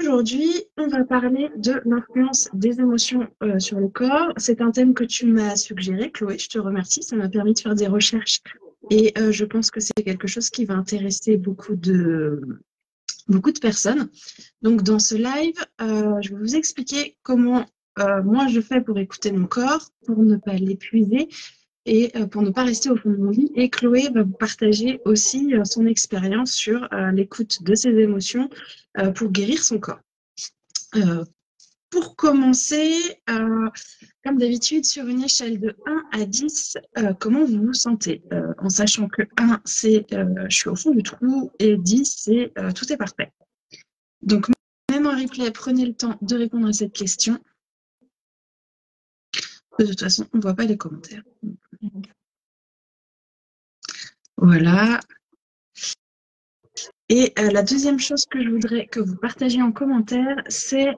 aujourd'hui, on va parler de l'influence des émotions sur le corps. C'est un thème que tu m'as suggéré, Chloé, je te remercie. Ça m'a permis de faire des recherches et je pense que c'est quelque chose qui va intéresser beaucoup de personnes. Donc, dans ce live, je vais vous expliquer comment moi je fais pour écouter mon corps, pour ne pas l'épuiser et pour ne pas rester au fond de mon lit. Et Chloé va vous partager aussi son expérience sur l'écoute de ses émotions pour guérir son corps. Pour commencer, comme d'habitude, sur une échelle de 1 à 10, comment vous vous sentez en sachant que 1, c'est je suis au fond du trou et 10, c'est tout est parfait. Donc, même en replay, prenez le temps de répondre à cette question. De toute façon, on ne voit pas les commentaires. Voilà. Et la deuxième chose que je voudrais que vous partagiez en commentaire, c'est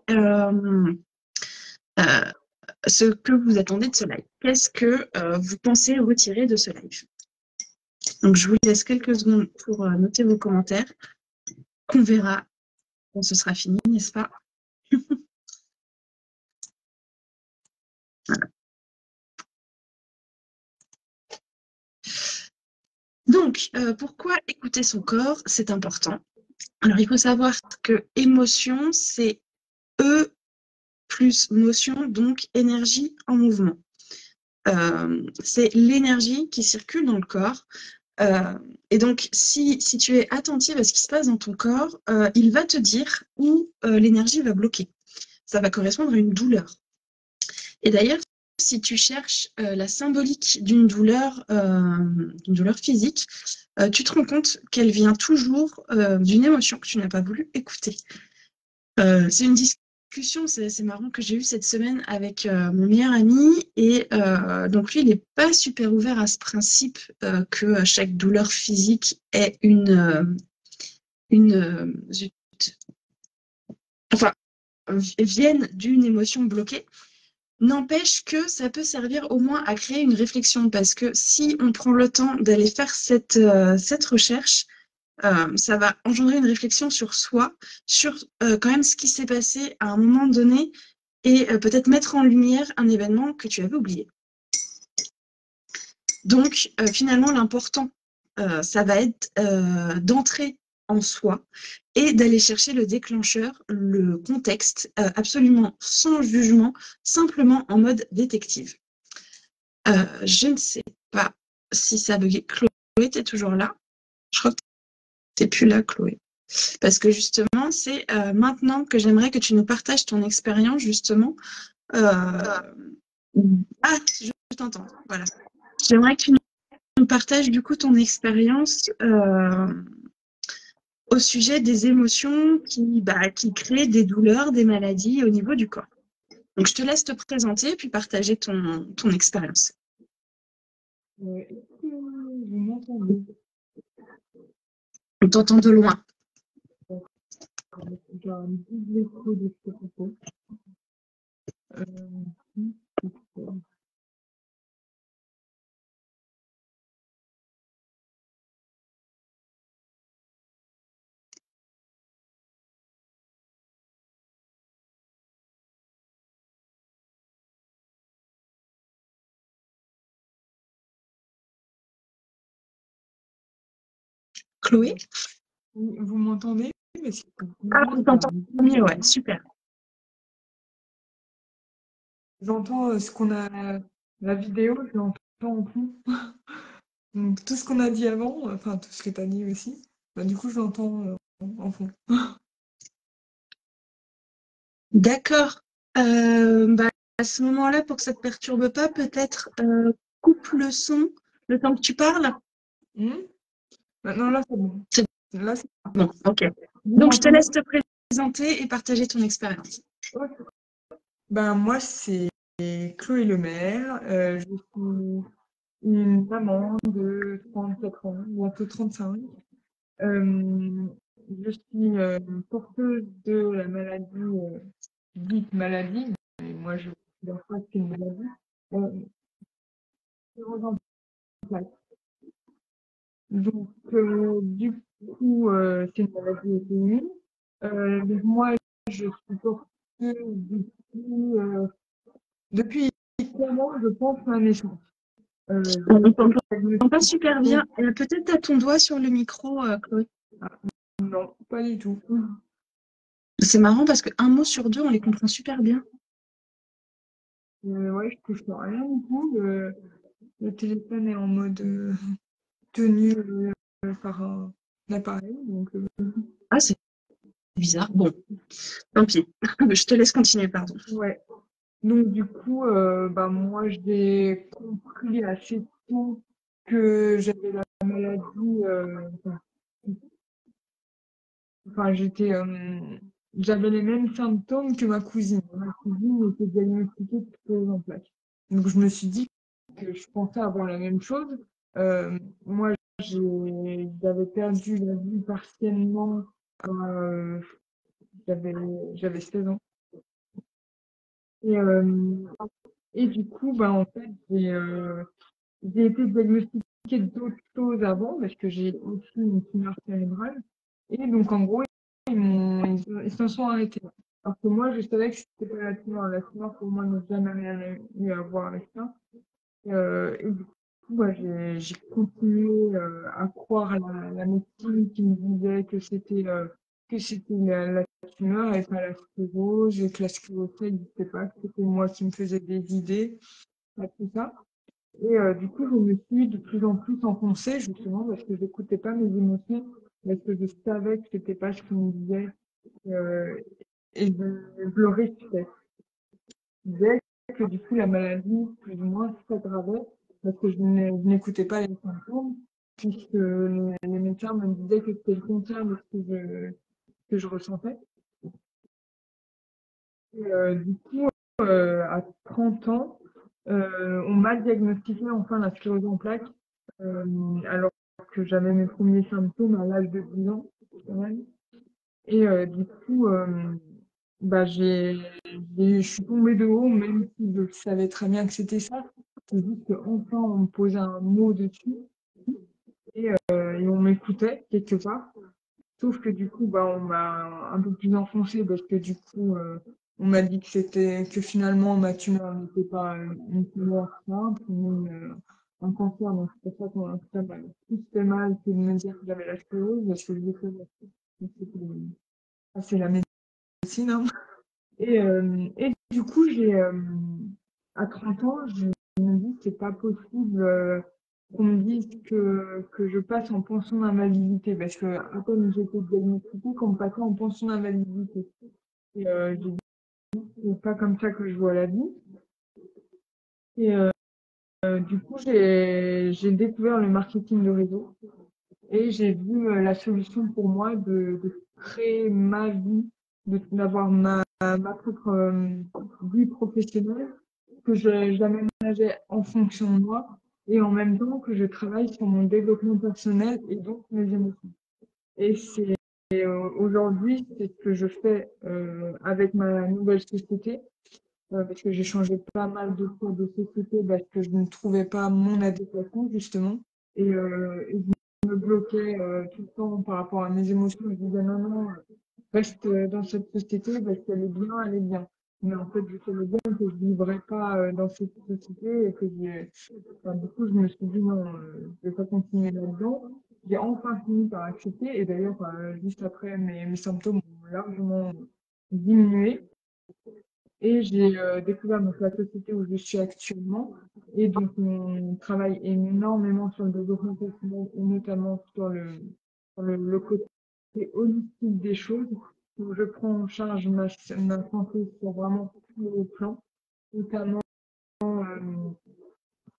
ce que vous attendez de ce live. Qu'est-ce que vous pensez retirer de ce live? Donc, je vous laisse quelques secondes pour noter vos commentaires, qu'on verra quand ce sera fini, n'est-ce pas? Voilà. Donc, pourquoi écouter son corps? C'est important. Alors, il faut savoir que émotion, c'est E plus motion, donc énergie en mouvement. C'est l'énergie qui circule dans le corps. Et donc, si tu es attentive à ce qui se passe dans ton corps, il va te dire où l'énergie va bloquer. Ça va correspondre à une douleur. Et d'ailleurs, si tu cherches la symbolique d'une douleur physique, tu te rends compte qu'elle vient toujours d'une émotion que tu n'as pas voulu écouter. C'est une discussion, c'est marrant, que j'ai eue cette semaine avec mon meilleur ami. Et donc lui, il n'est pas super ouvert à ce principe que chaque douleur physique est vienne d'une émotion bloquée. N'empêche que ça peut servir au moins à créer une réflexion, parce que si on prend le temps d'aller faire cette recherche, ça va engendrer une réflexion sur soi, sur quand même ce qui s'est passé à un moment donné, et peut-être mettre en lumière un événement que tu avais oublié. Donc, finalement, l'important, ça va être d'entrer en soi et d'aller chercher le déclencheur, le contexte, absolument sans jugement, simplement en mode détective. Je ne sais pas si ça a bugué. Chloé, tu es toujours là? Je crois que tu n'es plus là, Chloé. Parce que justement, c'est maintenant que j'aimerais que tu nous partages ton expérience, justement. Ah, je t'entends, voilà. J'aimerais que tu nous partages du coup ton expérience au sujet des émotions qui créent des douleurs, des maladies au niveau du corps. Donc, je te laisse te présenter puis partager ton expérience. Est-ce que vous m'entendez? On t'entend de loin. J'ai un double écho de ce côté. Chloé? Vous m'entendez? Ah, on t'entend mieux, ouais, super. J'entends ce qu'on a, la vidéo, je l'entends en fond. Donc, tout ce qu'on a dit avant, enfin tout ce que tu as dit aussi, bah, du coup je l'entends en fond. D'accord. À ce moment-là, pour que ça ne te perturbe pas, peut-être coupe le son le temps que tu parles. Maintenant là, c'est bon. C'est Là, c'est bon, ok. Vous Donc, je te m'entendez? laisse te présenter et partager ton expérience. Ok. Ben, moi, c'est Chloé Lemaire. Je suis une maman de 34 ans, bientôt 35. Je suis porteuse de la maladie, dite maladie, mais moi je ne considère pas que c'est une maladie, sclérose en plaques. Donc, du coup, c'est une maladie auto-immune. Donc moi, je supporte que depuis comment je pense ma naissance. On J'ai été t'entend pas super diagnostiquée. bien. Peut-être t'as ton doigt sur le micro, Chloé. Ah, non, pas du tout. C'est marrant parce qu'un mot sur deux, on les comprend super bien. Ouais, je touche pas rien du tout. Le téléphone est en mode tenu par un appareil. Donc, Ah, c'est bizarre. Bon, tant pis. Je te laisse continuer, pardon. ouais. Donc, du coup, bah, moi, j'ai compris assez tôt que j'avais la maladie. Enfin, j'avais les mêmes symptômes que ma cousine. Ma cousine était diagnostiquée de sclérose en plaques. Donc, je me suis dit que je pensais avoir la même chose. Moi, j'avais perdu la vue partiellement. euh, j'avais, j'avais 16 ans. Et, euh, et du coup, bah, en fait, j'ai été diagnostiquée d'autres choses avant parce que j'ai aussi une tumeur cérébrale. Et donc, en gros, ils s'en sont arrêtés. Alors que moi, je savais que c'était pas la tumeur. La tumeur, pour moi, n'a jamais rien eu à voir avec ça. Et du coup, bah, j'ai continué à croire à la médecine qui me disait que c'était la tumeur et pas la sclérose, et que la sclérose n'existait pas, que c'était moi qui me faisais des idées, tout ça. Et du coup, je me suis de plus en plus enfoncée, justement, parce que j'écoutais pas mes émotions, parce que je savais que c'était pas ce qu'on me disait, euh, et je le respectais. Je disais que du coup, la maladie, plus ou moins, s'aggravait, parce que je n'écoutais pas les symptômes, puisque les médecins me disaient que c'était le contraire de ce que je ressentais. Et du coup, à 30 ans, on m'a diagnostiqué enfin la sclérose en plaques, alors que j'avais mes premiers symptômes à l'âge de 10 ans, quand même. Et du coup, bah, je suis tombée de haut, même si je savais très bien que c'était ça. C'est juste qu'enfin, on me posait un mot dessus et on m'écoutait quelque part. Sauf que du coup, bah, on m'a un peu plus enfoncé parce que du coup, on m'a dit que finalement ma tumeur n'était pas une tumeur simple, ni un cancer. Donc c'est pour ça qu'on ça m'a plus fait mal que de me dire que j'avais la sclérose parce que je l'ai fait. Donc, c'est la médecine, hein. Et du coup, à 30 ans, je me dis que c'est pas possible qu'on me dise que je passe en pension d'invalidité, parce que à peine j'ai été diagnostiquée qu'on me passait en pension d'invalidité. Et j'ai dit, c'est pas comme ça que je vois la vie. Et du coup, j'ai découvert le marketing de réseau et j'ai vu la solution pour moi de créer ma vie, d'avoir ma propre vie professionnelle, que j'aménageais en fonction de moi et en même temps que je travaille sur mon développement personnel et donc mes émotions. Et aujourd'hui, c'est ce que je fais avec ma nouvelle société, parce que j'ai changé pas mal de fois de société parce que je ne trouvais pas mon adéquation, justement. Et je me bloquais tout le temps par rapport à mes émotions. Je disais non, non, reste dans cette société parce qu'elle est bien, elle est bien. Mais en fait, je savais bien que je ne vivrais pas dans cette société et enfin, du coup, je me suis dit non, je vais pas continuer là-dedans. J'ai enfin fini par accepter et d'ailleurs, juste après, mes symptômes ont largement diminué. Et j'ai découvert donc, la société où je suis actuellement. Et donc, on travaille énormément sur le développement personnel et notamment le côté holistique des choses. Donc, je prends en charge ma santé sur vraiment tous les plans, notamment, euh,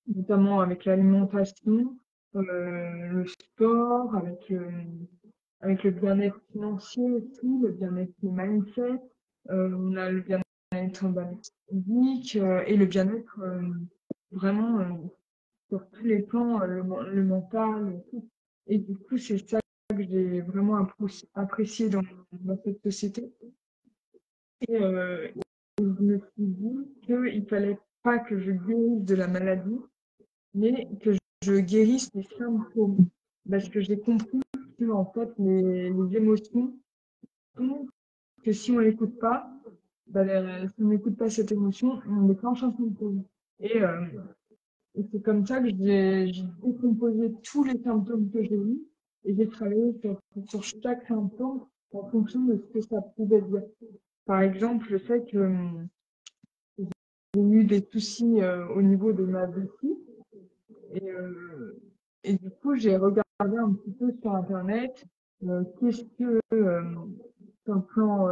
notamment avec l'alimentation, le sport, avec le bien-être financier aussi, le bien-être mindset. On a le bien-être physique et le bien-être vraiment sur tous les plans, le mental, tout. Et du coup, c'est ça que j'ai vraiment apprécié dans cette société. Et je me suis dit qu'il fallait pas que je guérisse de la maladie, mais que je guérisse des symptômes. Parce que j'ai compris que en fait, les émotions sont que si on l'écoute pas, si on n'écoute pas cette émotion, on déclenche un symptôme. Et c'est comme ça que j'ai décomposé tous les symptômes que j'ai eus et j'ai travaillé sur chaque symptôme en fonction de ce que ça pouvait dire. Par exemple, je sais que j'ai eu des soucis au niveau de ma vessie et du coup, j'ai regardé un petit peu sur Internet qu'est-ce que, sur le plan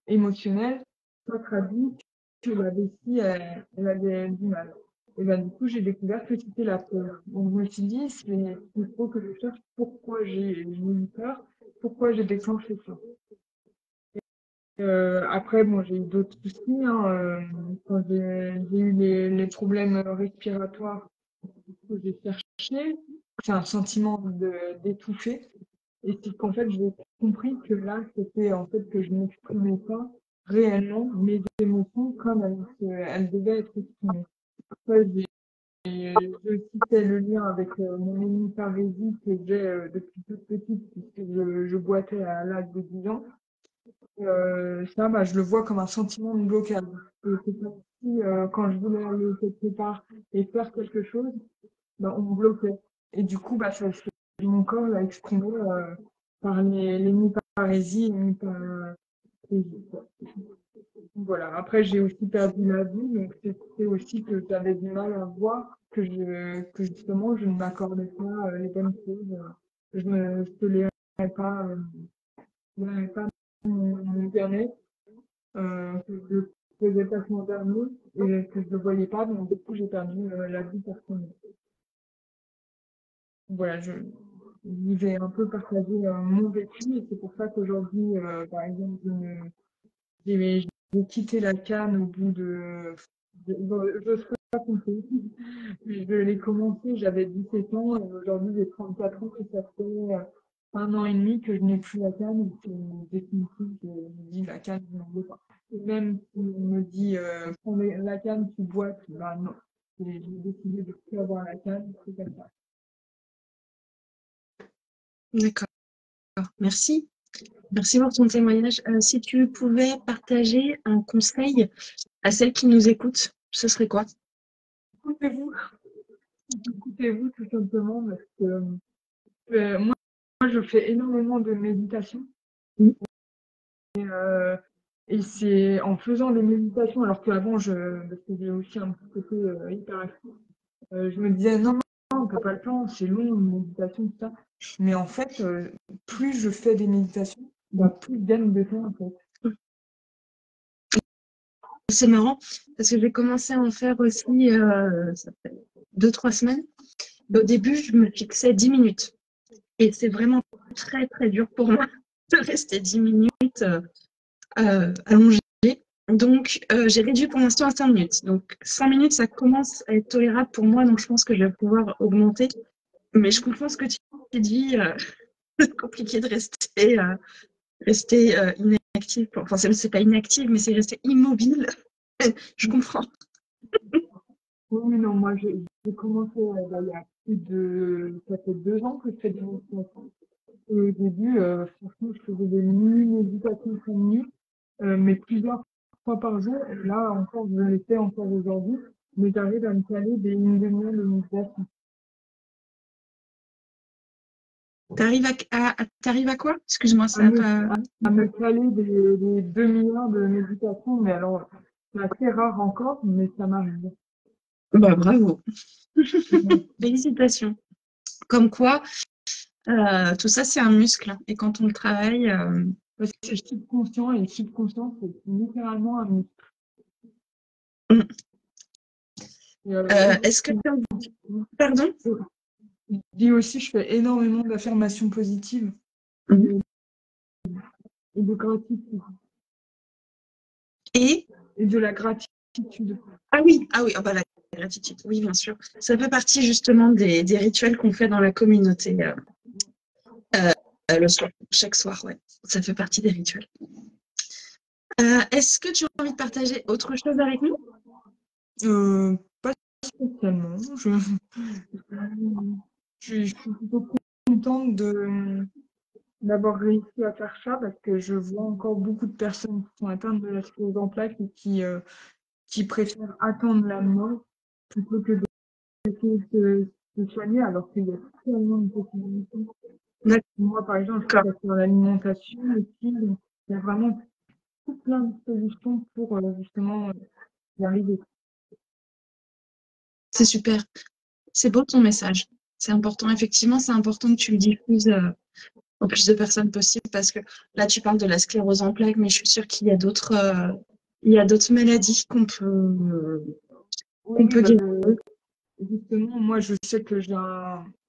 émotionnel, ça traduit que la vessie, elle avait du mal. Et ben, du coup, j'ai découvert que c'était la peur. Donc, je me suis dit, il faut que je cherche pourquoi j'ai eu peur, pourquoi j'ai déclenché ça. Après, bon, j'ai eu d'autres soucis, hein, quand j'ai eu les problèmes respiratoires que j'ai cherché, c'est un sentiment d'étouffer. Et c'est qu'en fait, j'ai compris que là, c'était en fait que je n'exprimais pas réellement mes émotions comme elles devaient être exprimées. Après, je citais le lien avec mon hémipharésie que j'ai depuis toute petite, puisque je boitais à l'âge de 10 ans. Ça, je le vois comme un sentiment de blocage. Et c'est comme si, quand je voulais aller quelque part et faire quelque chose, on me bloquait. Et du coup, mon corps l'a exprimé par l'hémiparésie et l'hémiparésie. Voilà. Après, j'ai aussi perdu la vue, donc c'était aussi que j'avais du mal à voir que justement, je ne m'accordais pas les bonnes choses. Je ne tolérais pas, mon bien-être, que je faisais pas mon dernier et que je ne le voyais pas, donc du coup, j'ai perdu la vue personnelle. Voilà, je vous ai un peu partagé mon vécu et c'est pour ça qu'aujourd'hui, par exemple, j'ai quitté la canne au bout je serais pas compter. Je l'ai commencé, j'avais 17 ans et aujourd'hui j'ai 34 ans et ça fait 1 an et demi que je n'ai plus la canne et c'est définitif, je me dis la canne, je n'en veux pas. Et même si on me dit prends la canne, tu bois, non. J'ai décidé de ne plus avoir la canne, c'est comme ça. D'accord. Merci. Merci pour ton témoignage. Si tu pouvais partager un conseil à celles qui nous écoutent, ce serait quoi? Écoutez-vous, écoutez-vous tout simplement parce que moi, je fais énormément de méditation. Mmh. Et c'est en faisant des méditations, alors qu'avant, parce que j'ai aussi un petit côté hyperactif, je me disais non, on peut pas le temps, c'est long, une méditation, tout ça. Mais en fait, plus je fais des méditations, plus je gagne de temps en fait. C'est marrant parce que j'ai commencé à en faire aussi, ça fait 2-3 semaines. Au début, je me fixais 10 minutes et c'est vraiment très, très dur pour moi de rester 10 minutes allongée. Donc, j'ai réduit pour l'instant à 5 minutes. Donc, 5 minutes, ça commence à être tolérable pour moi, donc je pense que je vais pouvoir augmenter. Mais je comprends ce que tu dis, c'est compliqué de rester inactive. Enfin, c'est pas inactive, mais c'est rester immobile. Je comprends. Oui, non, moi j'ai commencé il y a ça fait 2 ans que je fais des méditations. Et au début, franchement, je faisais des mini-méditations de 5 minutes, mais plusieurs fois par jour. Et là encore, je le fais encore aujourd'hui, mais j'arrive à me caler une demi-heure de méditation. T'arrives à quoi? Excuse-moi, À ça n'a me, pas. à me caler des demi-heures de méditation, mais alors, c'est assez rare encore, mais ça m'arrive. Bah, bravo. Félicitations. Comme quoi, tout ça, c'est un muscle. Et quand on le travaille. Parce que c'est le subconscient, et le subconscient, c'est littéralement un muscle. Est-ce que. Pardon? Je dis aussi, je fais énormément d'affirmations positives et de gratitude. Et De la gratitude. ah oui, oh, bah, la gratitude, oui, bien sûr. Ça fait partie justement des rituels qu'on fait dans la communauté le soir, chaque soir, ouais. Ça fait partie des rituels. Est-ce que tu as envie de partager autre chose avec nous? Pas spécialement. Je suis plutôt contente d'avoir réussi à faire ça parce que je vois encore beaucoup de personnes qui sont atteintes de la sclérose en plaques et qui préfèrent attendre la mort plutôt que d'essayer de se soigner alors qu'il y a tellement de possibilités. Moi, par exemple, je D'accord. passe sur l'alimentation aussi, donc il y a vraiment tout plein de solutions pour justement y arriver. C'est super. C'est beau ton message. C'est important. Effectivement, c'est important que tu le diffuses au plus de personnes possible parce que là, tu parles de la sclérose en plaques, mais je suis sûre qu'il y a il y a d'autres maladies Oui, qu'on oui, peut bah, guérir. justement, moi, je sais que j'ai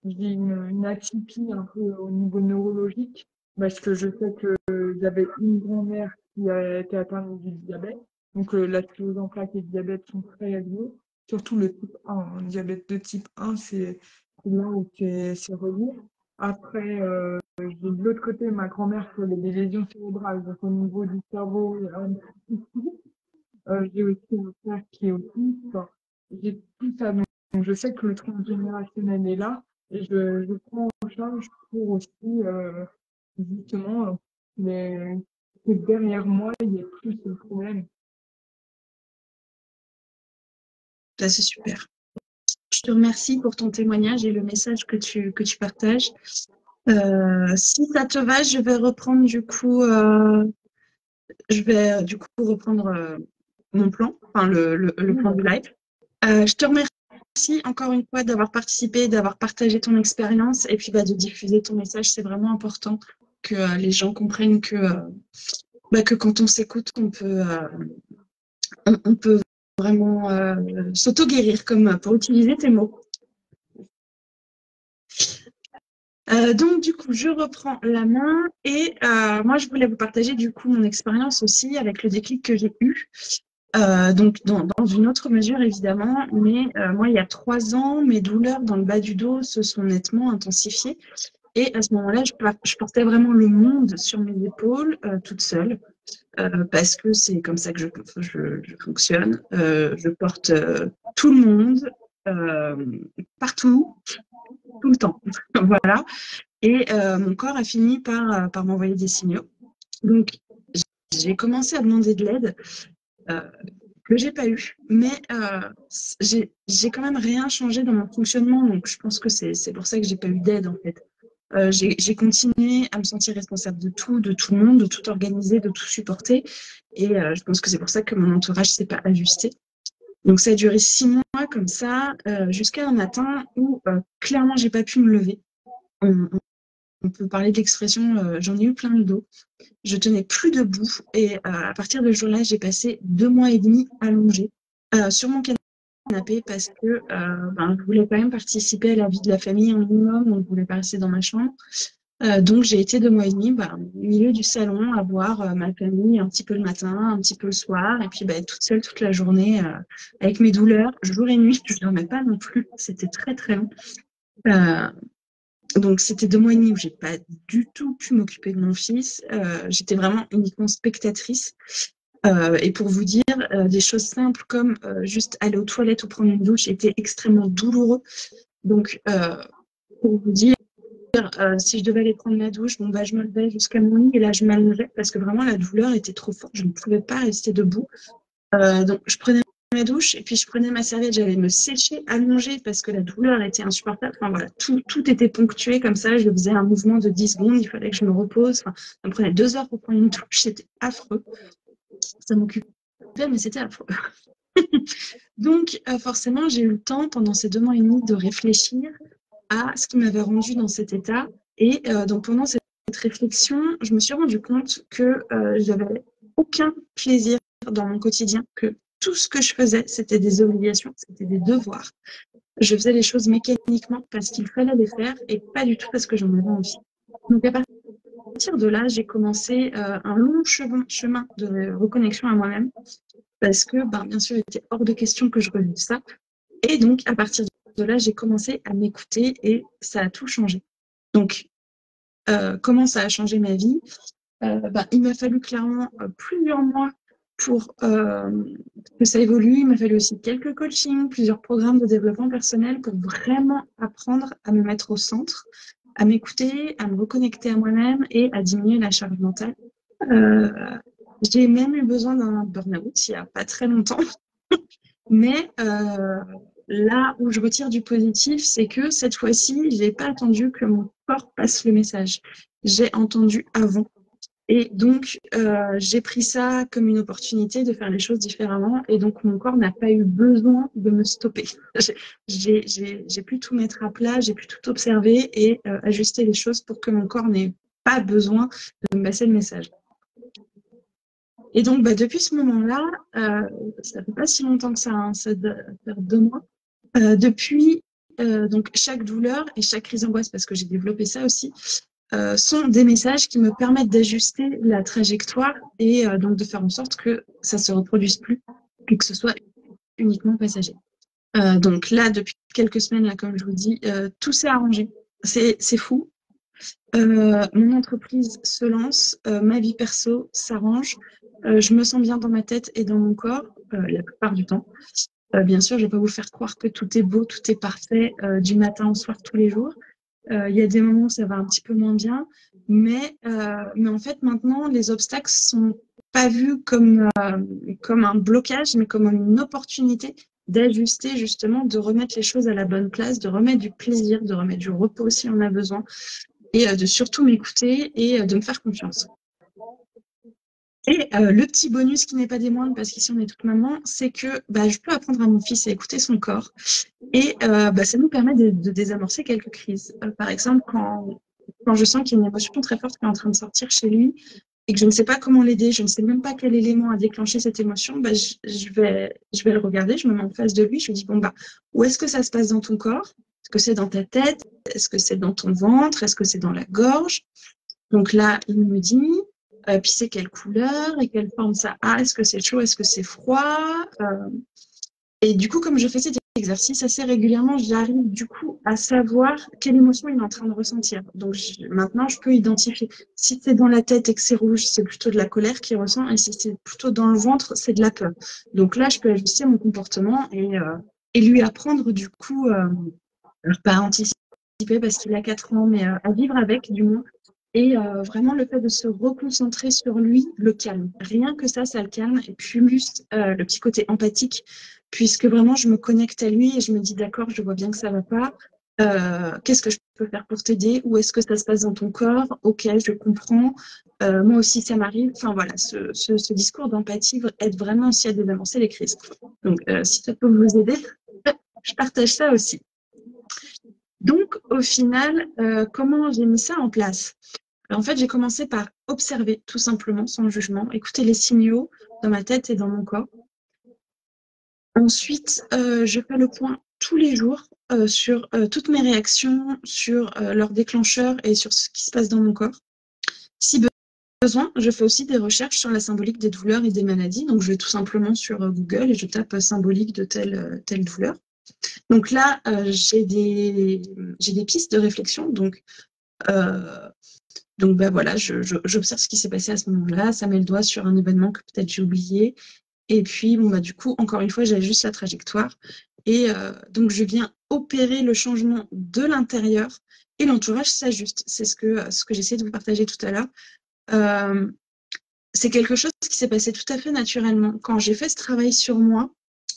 une atypie un peu au niveau neurologique parce que je sais que j'avais une grand-mère qui a été atteinte du diabète. Donc, la sclérose en plaques et le diabète sont très liés, surtout le type 1. Le diabète de type 1, c'est là où c'est relié. Après, j'ai de l'autre côté ma grand-mère qui avait des lésions cérébrales, donc au niveau du cerveau, il y a un petit souci. J'ai aussi un frère qui est autiste. Enfin, j'ai tout ça. Donc, je sais que le transgénérationnel est là et je prends en charge pour aussi, justement, les, que derrière moi, il y ait plus de problèmes. Là, c'est super. Je te remercie pour ton témoignage et le message que tu partages. Si ça te va, je vais reprendre du coup reprendre mon plan, enfin le Oui, plan du live. Je te remercie encore une fois d'avoir participé, d'avoir partagé ton expérience et puis bah, de diffuser ton message. C'est vraiment important que les gens comprennent que quand on s'écoute, on peut vraiment s'auto-guérir, comme pour utiliser tes mots. Donc, du coup, je reprends la main et moi, je voulais vous partager du coup mon expérience aussi avec le déclic que j'ai eu. Donc, dans une autre mesure, évidemment, mais moi, il y a 3 ans, mes douleurs dans le bas du dos se sont nettement intensifiées. Et à ce moment-là, je portais vraiment le monde sur mes épaules, toute seule, parce que c'est comme ça que je fonctionne. Je porte tout le monde, euh, partout, tout le temps. Voilà. Et mon corps a fini par m'envoyer des signaux. Donc, j'ai commencé à demander de l'aide. Euh, que j'ai pas eu, mais j'ai quand même rien changé dans mon fonctionnement, donc je pense que c'est pour ça que j'ai pas eu d'aide en fait. J'ai continué à me sentir responsable de tout le monde, de tout organiser, de tout supporter, et je pense que c'est pour ça que mon entourage s'est pas ajusté. Donc ça a duré 6 mois comme ça, jusqu'à un matin où clairement j'ai pas pu me lever. On, on peut parler de l'expression j'en ai eu plein le dos. Je tenais plus debout et à partir de ce jour-là, j'ai passé 2 mois et demi allongée sur mon canapé parce que je voulais quand même participer à la vie de la famille un minimum, donc je voulais pas rester dans ma chambre. Donc j'ai été 2 mois et demi au milieu du salon à voir ma famille un petit peu le matin, un petit peu le soir, et puis être toute seule toute la journée avec mes douleurs, jour et nuit. Je ne dormais pas non plus, c'était très très long. Euh, donc c'était 2 mois et demi où j'ai pas du tout pu m'occuper de mon fils. J'étais vraiment uniquement spectatrice. Et pour vous dire, des choses simples comme juste aller aux toilettes ou prendre une douche était extrêmement douloureux. Donc, pour vous dire, si je devais aller prendre ma douche, bon, bah, je me levais jusqu'à mon lit et là, je m'allongeais parce que vraiment, la douleur était trop forte. Je ne pouvais pas rester debout. Donc, je prenais ma douche et puis je prenais ma serviette, j'allais me sécher, allonger parce que la douleur était insupportable. Enfin, voilà, tout était ponctué comme ça. Je faisais un mouvement de 10 secondes, il fallait que je me repose. Enfin, ça me prenait 2 heures pour prendre une douche, c'était affreux. Ça m'occupait, mais c'était affreux. Donc, forcément, j'ai eu le temps pendant ces 2 mois et demi de réfléchir à ce qui m'avait rendu dans cet état. Et donc, pendant cette réflexion, je me suis rendu compte que j'avais aucun plaisir dans mon quotidien, que tout ce que je faisais, c'était des obligations, c'était des devoirs. Je faisais les choses mécaniquement parce qu'il fallait les faire et pas du tout parce que j'en avais envie. Donc, à partir de là, j'ai commencé un long chemin de reconnexion à moi-même parce que, bien sûr, il était hors de question que je revive ça. Et donc, à partir de là, j'ai commencé à m'écouter et ça a tout changé. Donc, comment ça a changé ma vie? Il m'a fallu clairement plusieurs mois pour que ça évolue. Il m'a fallu aussi quelques coachings, plusieurs programmes de développement personnel pour vraiment apprendre à me mettre au centre. à m'écouter, à me reconnecter à moi-même et à diminuer la charge mentale. Euh, j'ai même eu besoin d'un burn-out il n'y a pas très longtemps. Mais là où je retire du positif, c'est que cette fois-ci, je n'ai pas attendu que mon corps passe le message. J'ai entendu avant. Et donc, j'ai pris ça comme une opportunité de faire les choses différemment. Et donc, mon corps n'a pas eu besoin de me stopper. J'ai pu tout mettre à plat, j'ai pu tout observer et ajuster les choses pour que mon corps n'ait pas besoin de me passer le message. Et donc, depuis ce moment-là, ça fait pas si longtemps que ça, hein, ça doit faire 2 mois. Depuis, donc chaque douleur et chaque crise d'angoisse, parce que j'ai développé ça aussi, sont des messages qui me permettent d'ajuster la trajectoire et donc de faire en sorte que ça se reproduise plus et que ce soit uniquement passager. Donc là, depuis quelques semaines, là, comme je vous dis, tout s'est arrangé. C'est fou. Mon entreprise se lance, ma vie perso s'arrange, je me sens bien dans ma tête et dans mon corps, la plupart du temps. Bien sûr, je ne vais pas vous faire croire que tout est beau, tout est parfait du matin au soir tous les jours. Il y a des moments où ça va un petit peu moins bien, mais en fait, maintenant, les obstacles sont pas vus comme un blocage, mais comme une opportunité d'ajuster justement, de remettre les choses à la bonne place, de remettre du plaisir, de remettre du repos si on a besoin, et de surtout m'écouter et de me faire confiance. Et le petit bonus qui n'est pas des moindres, parce qu'ici on est toute maman, c'est que je peux apprendre à mon fils à écouter son corps. Et ça nous permet de désamorcer quelques crises. Par exemple, quand je sens qu'il y a une émotion très forte qui est en train de sortir chez lui et que je ne sais pas comment l'aider, je ne sais même pas quel élément a déclenché cette émotion, je vais le regarder, je me mets en face de lui, je lui dis, où est-ce que ça se passe dans ton corps? Est-ce que c'est dans ta tête? Est-ce que c'est dans ton ventre? Est-ce que c'est dans la gorge? Donc là, il me dit, puis c'est quelle couleur et quelle forme ça a? Est-ce que c'est chaud? Est-ce que c'est froid? Et du coup, comme je fais cet exercice assez régulièrement, j'arrive du coup à savoir quelle émotion il est en train de ressentir. Donc maintenant, je peux identifier. Si c'est dans la tête et que c'est rouge, c'est plutôt de la colère qu'il ressent. Et si c'est plutôt dans le ventre, c'est de la peur. Donc là, je peux ajuster mon comportement et lui apprendre du coup, pas à anticiper parce qu'il a 4 ans, mais à vivre avec du moins. Et vraiment, le fait de se reconcentrer sur lui le calme. Rien que ça le calme. Et plus le petit côté empathique, puisque vraiment, je me connecte à lui et je me dis, d'accord, je vois bien que ça ne va pas. Qu'est-ce que je peux faire pour t'aider? Où est-ce que ça se passe dans ton corps? Ok, je comprends. Moi aussi, ça m'arrive. Enfin, voilà, ce discours d'empathie aide vraiment aussi à désamorcer les crises. Donc, si ça peut vous aider, je partage ça aussi. Donc, au final, comment j'ai mis ça en place? En fait, j'ai commencé par observer tout simplement, sans jugement, écouter les signaux dans ma tête et dans mon corps. Ensuite, je fais le point tous les jours sur toutes mes réactions, sur leurs déclencheurs et sur ce qui se passe dans mon corps. Si besoin, je fais aussi des recherches sur la symbolique des douleurs et des maladies. Donc, je vais tout simplement sur Google et je tape symbolique de telle douleur. Donc là, j'ai des pistes de réflexion. Donc voilà, j'observe ce qui s'est passé à ce moment-là. Ça met le doigt sur un événement que peut-être j'ai oublié. Et puis, du coup, encore une fois, j'ajuste la trajectoire. Et donc, je viens opérer le changement de l'intérieur et l'entourage s'ajuste. C'est ce que j'essaie de vous partager tout à l'heure. C'est quelque chose qui s'est passé tout à fait naturellement. Quand j'ai fait ce travail sur moi,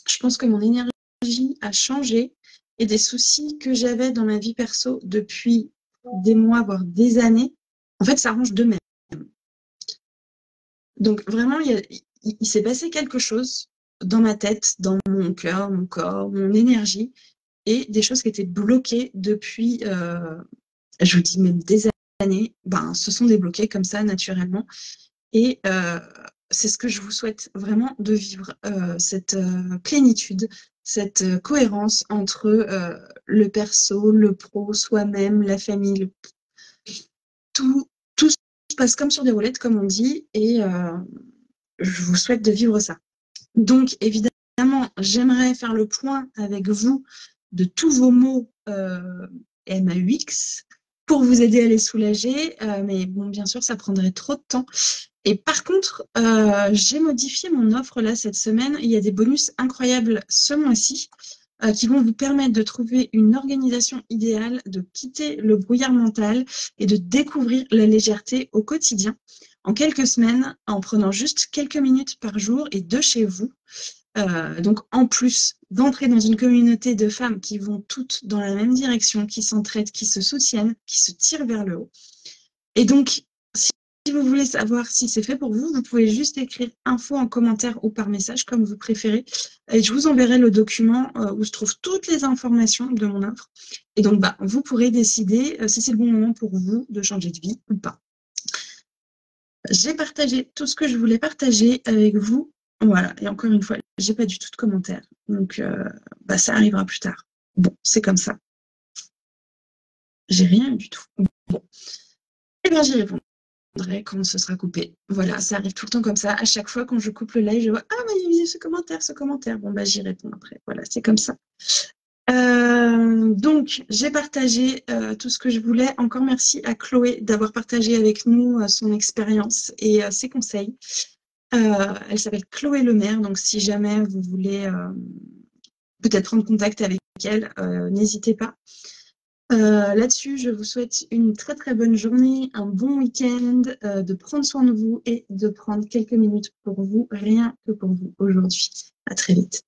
je pense que mon énergie a changé et des soucis que j'avais dans ma vie perso depuis des mois, voire des années, en fait, ça s'arrange d'eux-mêmes. Donc vraiment, il s'est passé quelque chose dans ma tête, dans mon cœur, mon corps, mon énergie, et des choses qui étaient bloquées depuis, je vous dis même des années, se sont débloquées comme ça naturellement. Et c'est ce que je vous souhaite vraiment de vivre, cette plénitude, cette cohérence entre le perso, le pro, soi-même, la famille. Tout se passe comme sur des roulettes, comme on dit, et je vous souhaite de vivre ça. Donc, évidemment, j'aimerais faire le point avec vous de tous vos mots MAUX pour vous aider à les soulager. Mais bon, bien sûr, ça prendrait trop de temps. Et par contre, j'ai modifié mon offre là cette semaine. Il y a des bonus incroyables ce mois-ci. qui vont vous permettre de trouver une organisation idéale, de quitter le brouillard mental et de découvrir la légèreté au quotidien en quelques semaines, en prenant juste quelques minutes par jour et de chez vous. Donc, en plus d'entrer dans une communauté de femmes qui vont toutes dans la même direction, qui s'entraident, qui se soutiennent, qui se tirent vers le haut. Et donc, si vous voulez savoir si c'est fait pour vous, vous pouvez juste écrire info en commentaire ou par message, comme vous préférez. Et je vous enverrai le document où se trouvent toutes les informations de mon offre. Et donc, vous pourrez décider si c'est le bon moment pour vous de changer de vie ou pas. J'ai partagé tout ce que je voulais partager avec vous. Voilà, et encore une fois, j'ai pas du tout de commentaires. Donc, ça arrivera plus tard. Bon, c'est comme ça. J'ai rien du tout. Bon. Eh bien, j'y répondrai quand ce sera coupé. Voilà, ça arrive tout le temps comme ça. À chaque fois, quand je coupe le live, je vois « Ah, il y a ce commentaire, ce commentaire. » Bon, j'y réponds après. Voilà, c'est comme ça. Donc, j'ai partagé tout ce que je voulais. Encore merci à Chloé d'avoir partagé avec nous son expérience et ses conseils. Elle s'appelle Chloé Lemaire, donc si jamais vous voulez peut-être prendre contact avec elle, n'hésitez pas. Là-dessus, je vous souhaite une très très bonne journée, un bon week-end, de prendre soin de vous et de prendre quelques minutes pour vous, rien que pour vous aujourd'hui. À très vite.